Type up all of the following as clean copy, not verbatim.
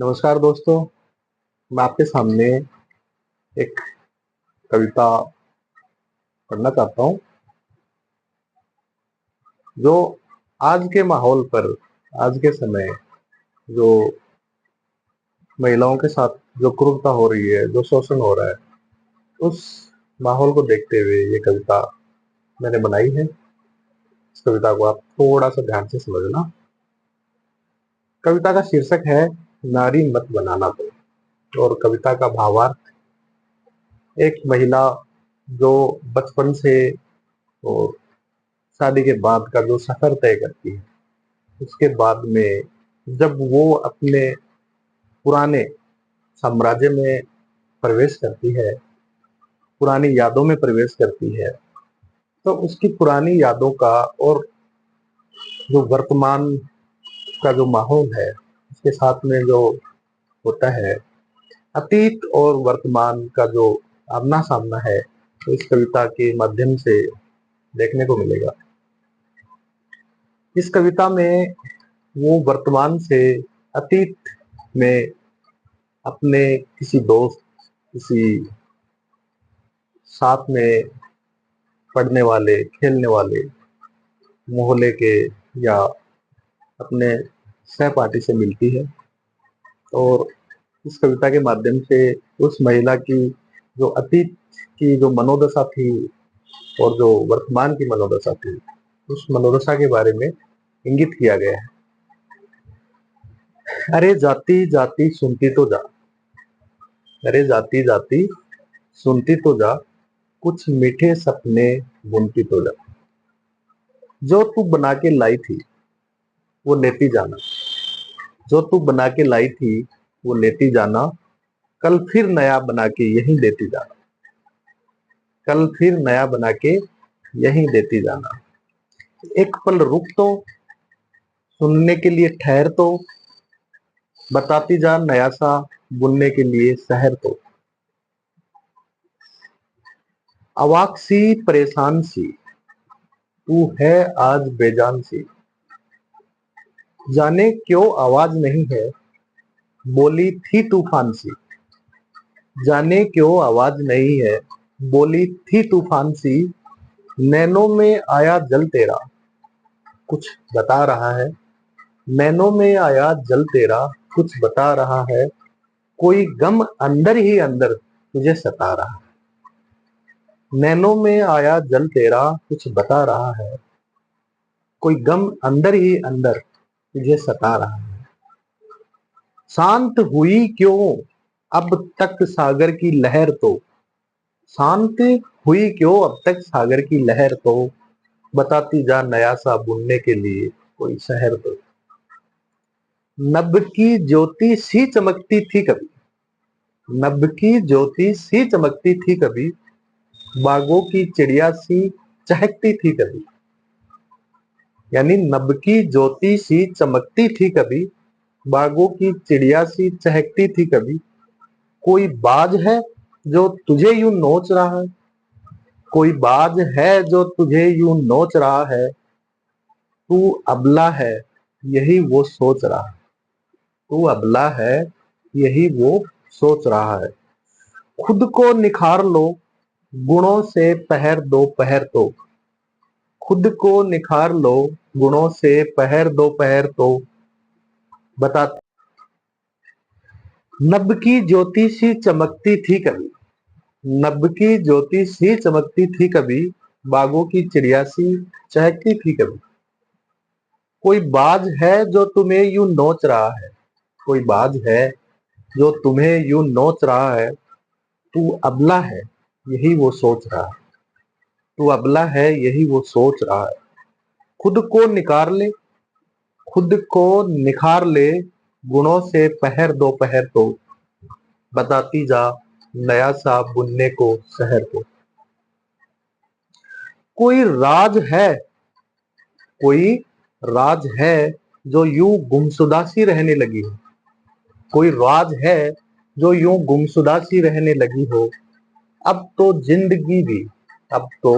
नमस्कार दोस्तों, मैं आपके सामने एक कविता पढ़ना चाहता हूँ, जो आज के माहौल पर, आज के समय जो महिलाओं के साथ जो क्रूरता हो रही है, जो शोषण हो रहा है, उस माहौल को देखते हुए ये कविता मैंने बनाई है। इस कविता को आप थोड़ा सा ध्यान से समझना। कविता का शीर्षक है नारी मत बनाना दो, और कविता का भावार्थ, एक महिला जो बचपन से और शादी के बाद का जो सफर तय करती है, उसके बाद में जब वो अपने पुराने साम्राज्य में प्रवेश करती है, पुरानी यादों में प्रवेश करती है, तो उसकी पुरानी यादों का और जो वर्तमान का जो माहौल है, उसके साथ में जो होता है, अतीत और वर्तमान का जो आमना सामना है, तो इस कविता के माध्यम से देखने को मिलेगा। इस कविता में वो वर्तमान से अतीत में अपने किसी दोस्त, किसी साथ में पढ़ने वाले, खेलने वाले, मोहल्ले के या अपने सहपाठी से मिलती है, और इस कविता के माध्यम से उस महिला की जो अतीत की जो मनोदशा थी और जो वर्तमान की मनोदशा थी, उस मनोदशा के बारे में इंगित किया गया है। अरे जाती जाती सुनती तो जा, अरे जाती जाती सुनती तो जा, कुछ मीठे सपने बुनती तो जा। जो तू बना के लाई थी वो लेती जाना, जो तू बना के लाई थी वो लेती जाना, कल फिर नया बना के यहीं देती जाना, कल फिर नया बना के यहीं देती जाना। एक पल रुक तो, सुनने के लिए ठहर तो, बताती जा नया सा बुनने के लिए शहर तो। अवाक सी परेशान सी तू है आज बेजान सी, जाने क्यों आवाज नहीं है बोली थी तूफान सी, जाने क्यों आवाज नहीं है बोली थी तूफान सी। नैनों में आया जल तेरा कुछ बता रहा है, नैनों में आया जल तेरा कुछ बता रहा है, कोई गम अंदर ही अंदर तुझे सता रहा है। नैनों में आया जल तेरा कुछ बता रहा है, कोई गम अंदर ही अंदर तुझे सता रहा है। शांत हुई क्यों अब तक सागर की लहर तो, शांत हुई क्यों अब तक सागर की लहर तो, बताती जा नया सा बुनने के लिए कोई शहर तो। नभ की ज्योति सी चमकती थी कभी, नभ की ज्योति सी चमकती थी कभी, बागों की चिड़िया सी चहकती थी कभी। यानी नभ की ज्योति सी चमकती थी कभी, बागों की चिड़िया सी चहकती थी कभी। कोई बाज है जो तुझे यूं नोच रहा है, कोई बाज है जो तुझे यूं नोच रहा है, तू अबला है यही वो सोच रहा है, तू अबला है यही वो सोच रहा है। खुद को निखार लो गुणों से पहर दो पहर तो, खुद को निखार लो गुणों से पहर दो पहर तो, बता। नभ की ज्योति सी चमकती थी कभी, नभ की ज्योति सी चमकती थी कभी, बागों की चिड़िया सी चहकती थी कभी। कोई बाज है जो तुम्हें यूं नोच रहा है, कोई बाज है जो तुम्हें यूं नोच रहा है, तू अबला है यही वो सोच रहा है, तू अबला है यही वो सोच रहा है। खुद को निखार ले, खुद को निखार ले गुणों से पहर दो पहर तो, बताती जा नया सा बुनने को शहर को। कोई राज है, कोई राज है जो यूं गुमशुदा सी रहने लगी हो, कोई राज है जो यूं गुमशुदा सी रहने लगी हो। अब तो जिंदगी भी, अब तो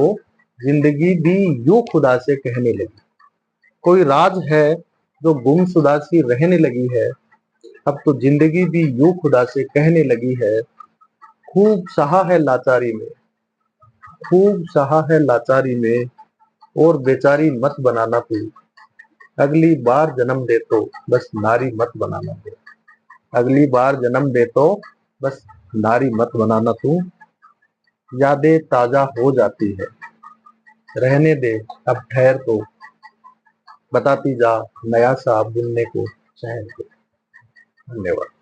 जिंदगी भी यूं खुदा से कहने लगी। कोई राज है जो गुमशुदा सी रहने लगी है, अब तो जिंदगी भी यूं खुदा से कहने लगी है, खूब सहा है लाचारी में, खूब सहा है लाचारी में, और बेचारी मत बनाना तू। अगली बार जन्म दे तो बस नारी मत बनाना तू। अगली बार जन्म दे तो बस नारी मत बनाना तू। यादें ताजा हो जाती है, रहने दे अब ठहर तो, बताती जा नया सा बुनने को शहर को। धन्यवाद।